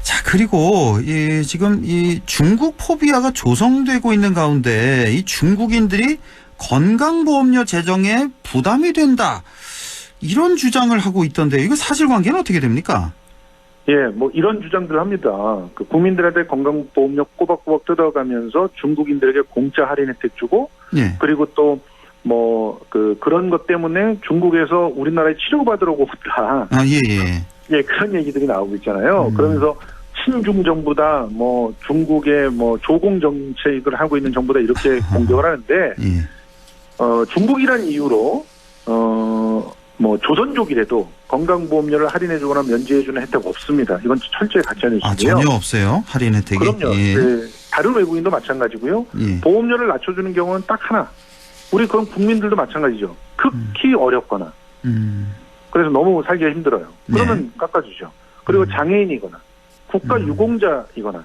자 그리고 지금 이 중국 포비아가 조성되고 있는 가운데 이 중국인들이 건강보험료 제정에 부담이 된다 이런 주장을 하고 있던데 이거 사실관계는 어떻게 됩니까? 예, 뭐 이런 주장들을 합니다. 국민들한테 건강보험료 꼬박꼬박 뜯어가면서 중국인들에게 공짜 할인 혜택 주고, 그리고 또 뭐 그런 것 때문에 중국에서 우리나라에 치료받으러 오다. 그런 얘기들이 나오고 있잖아요. 그러면서 친중 정부다, 뭐 중국의 뭐 조공 정책을 하고 있는 정부다 이렇게 공격을 하는데, 중국이란 이유로 뭐 조선족이라도 건강보험료를 할인해주거나 면제해주는 혜택 없습니다. 이건 철저히 가짜뉴스고요. 전혀 없어요. 할인 혜택이. 그럼요. 다른 외국인도 마찬가지고요. 보험료를 낮춰주는 경우는 딱 하나. 우리 그런 국민들도 마찬가지죠. 극히 어렵거나. 그래서 너무 살기가 힘들어요. 그러면 깎아주죠. 그리고 장애인이거나 국가 유공자이거나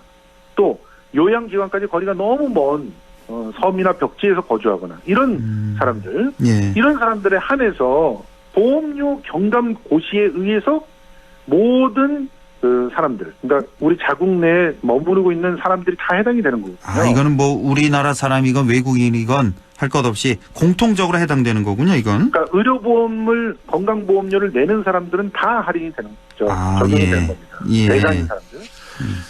또 요양기관까지 거리가 너무 먼 섬이나 벽지에서 거주하거나 이런 사람들. 이런 사람들에 한해서 보험료 경감 고시에 의해서 모든 사람들, 그러니까 우리 자국 내에 머무르고 있는 사람들이 다 해당이 되는 거거든요. 이거는 뭐 우리나라 사람이건 외국인이건 할 것 없이 공통적으로 해당되는 거군요, 이건. 그러니까 의료보험을 건강보험료를 내는 사람들은 다 할인이 되는 거죠. 적용이 되는 겁니다. 대상인 사람들.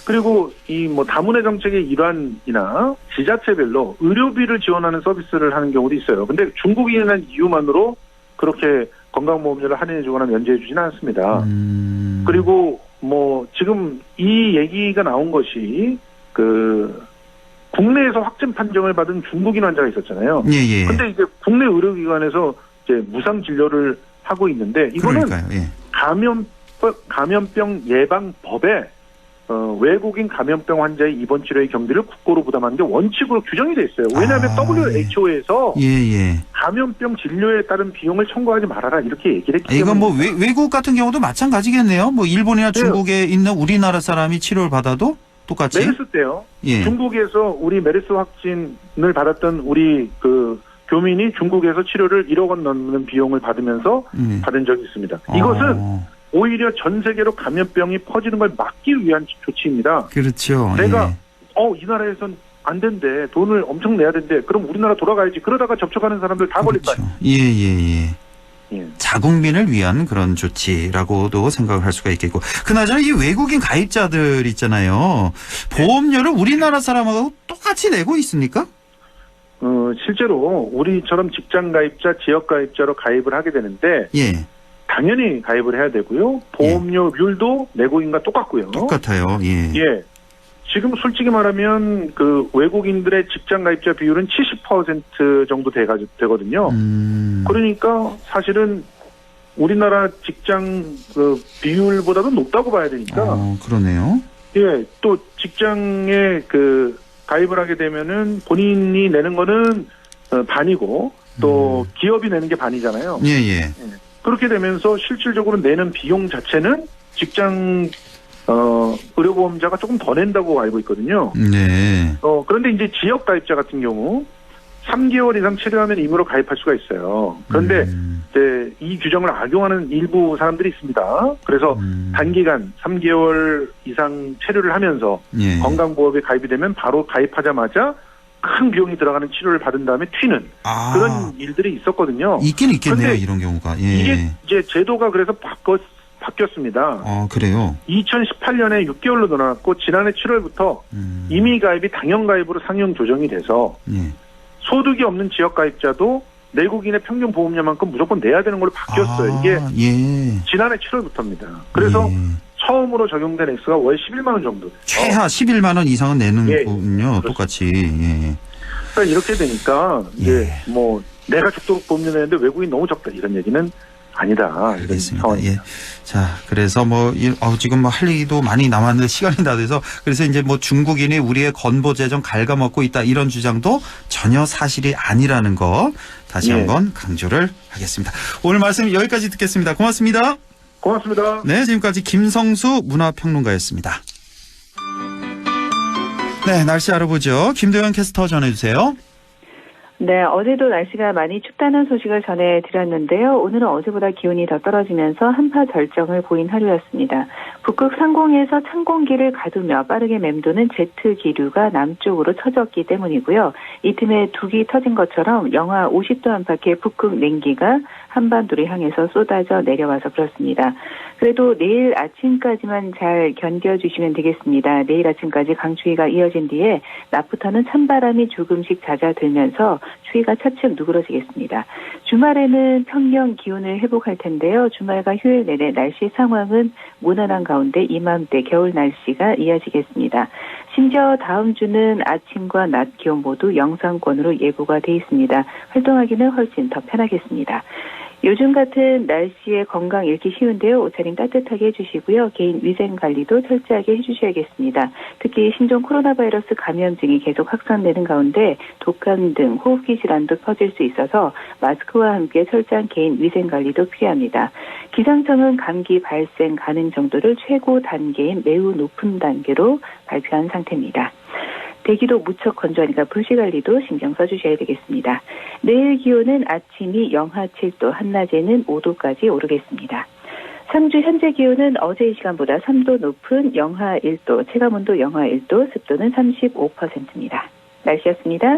그리고 이 뭐 다문화 정책의 일환이나 지자체별로 의료비를 지원하는 서비스를 하는 경우도 있어요. 근데 중국인이라는 이유만으로 그렇게 건강보험료를 할인해주거나 면제해주지는 않습니다. 그리고 뭐 지금 이 얘기가 나온 것이 국내에서 확진 판정을 받은 중국인 환자가 있었잖아요. 근데 이제 국내 의료기관에서 이제 무상 진료를 하고 있는데 이거는 감염병 예방법에 외국인 감염병 환자의 입원 치료의 경비를 국고로 부담하는 게 원칙으로 규정이 돼 있어요. 왜냐하면 WHO에서 감염병 진료에 따른 비용을 청구하지 말아라 이렇게 얘기를 했기 때문에. 이건 뭐 외국 같은 경우도 마찬가지겠네요. 뭐 일본이나 중국에 있는 우리나라 사람이 치료를 받아도 똑같이. 메르스 때요. 중국에서 우리 메르스 확진을 받았던 우리 교민이 중국에서 치료를 1억 원 넘는 비용을 받으면서 받은 적이 있습니다. 이것은 오히려 전 세계로 감염병이 퍼지는 걸 막기 위한 조치입니다. 그렇죠. 내가 이 나라에선 안 된대. 돈을 엄청 내야 된대. 그럼 우리나라 돌아가야지. 그러다가 접촉하는 사람들 다 걸릴 거예요. 자국민을 위한 그런 조치라고도 생각을 할 수가 있겠고, 그나저나 이 외국인 가입자들 있잖아요. 보험료를 우리나라 사람하고 똑같이 내고 있습니까? 실제로 우리처럼 직장 가입자, 지역 가입자로 가입을 하게 되는데 당연히 가입을 해야 되고요. 보험료율도 내국인과 똑같고요. 똑같아요. 지금 솔직히 말하면 그 외국인들의 직장 가입자 비율은 70% 정도 되거든요. 그러니까 사실은 우리나라 직장 그 비율보다도 높다고 봐야 되니까. 그러네요. 또 직장에 그 가입을 하게 되면은 본인이 내는 거는 반이고 또 기업이 내는 게 반이잖아요. 그렇게 되면서 실질적으로 내는 비용 자체는 직장 의료보험자가 조금 더 낸다고 알고 있거든요. 그런데 이제 지역 가입자 같은 경우 3개월 이상 체류하면 임의로 가입할 수가 있어요. 그런데 이제 이 규정을 악용하는 일부 사람들이 있습니다. 그래서 단기간 3개월 이상 체류를 하면서 건강보험에 가입이 되면 바로 가입하자마자 큰 비용이 들어가는 치료를 받은 다음에 튀는 그런 일들이 있었거든요. 있긴 있겠네요, 이런 경우가. 이게 이제 제도가 그래서 바뀌었습니다. 그래요? 2018년에 6개월로 늘어났고 지난해 7월부터 임의 가입이 당연 가입으로 상용 조정이 돼서 소득이 없는 지역 가입자도 내국인의 평균 보험료만큼 무조건 내야 되는 걸로 바뀌었어요. 이게 지난해 7월부터입니다. 그래서 처음으로 적용된 액수가 월 11만 원 정도. 최하 11만 원 이상은 내는군요. 똑같이. 그러니까 이렇게 되니까 이제 뭐 내가 죽도록 보험료 내는데 외국인 너무 적다 이런 얘기는 아니다. 알겠습니다. 자, 그래서 지금 할 얘기도 많이 남았는데 시간이 다 돼서 그래서 이제 중국인이 우리의 건보 재정 갉아먹고 있다 이런 주장도 전혀 사실이 아니라는 거 다시 한번 강조를 하겠습니다. 오늘 말씀 여기까지 듣겠습니다. 고맙습니다. 고맙습니다. 네, 지금까지 김성수 문화평론가였습니다. 네, 날씨 알아보죠. 김도현 캐스터 전해주세요. 네, 어제도 날씨가 많이 춥다는 소식을 전해드렸는데요. 오늘은 어제보다 기온이 더 떨어지면서 한파 절정을 보인 하루였습니다. 북극 상공에서 찬 공기를 가두며 빠르게 맴도는 제트 기류가 남쪽으로 쳐졌기 때문이고요. 이 틈에 둑이 터진 것처럼 영하 50도 안팎의 북극 냉기가 한반도를 향해서 쏟아져 내려와서 그렇습니다. 그래도 내일 아침까지만 잘 견뎌주시면 되겠습니다. 내일 아침까지 강추위가 이어진 뒤에 낮부터는 찬바람이 조금씩 잦아들면서 추위가 차츰 누그러지겠습니다. 주말에는 평년 기온을 회복할 텐데요. 주말과 휴일 내내 날씨 상황은 무난한 가운데 이맘때 겨울 날씨가 이어지겠습니다. 심지어 다음 주는 아침과 낮 기온 모두 영상권으로 예보가 돼 있습니다. 활동하기는 훨씬 더 편하겠습니다. 요즘 같은 날씨에 건강 잃기 쉬운데요. 옷차림 따뜻하게 해주시고요. 개인 위생 관리도 철저하게 해주셔야겠습니다. 특히 신종 코로나 바이러스 감염증이 계속 확산되는 가운데 독감 등 호흡기 질환도 퍼질 수 있어서 마스크와 함께 철저한 개인 위생 관리도 필요합니다. 기상청은 감기 발생 가능 정도를 최고 단계인 매우 높은 단계로 발표한 상태입니다. 대기도 무척 건조하니까 불씨관리도 신경 써주셔야 되겠습니다. 내일 기온은 아침이 영하 7도, 한낮에는 5도까지 오르겠습니다. 상주 현재 기온은 어제 이 시간보다 3도 높은 영하 1도, 체감온도 영하 1도, 습도는 35%입니다. 날씨였습니다.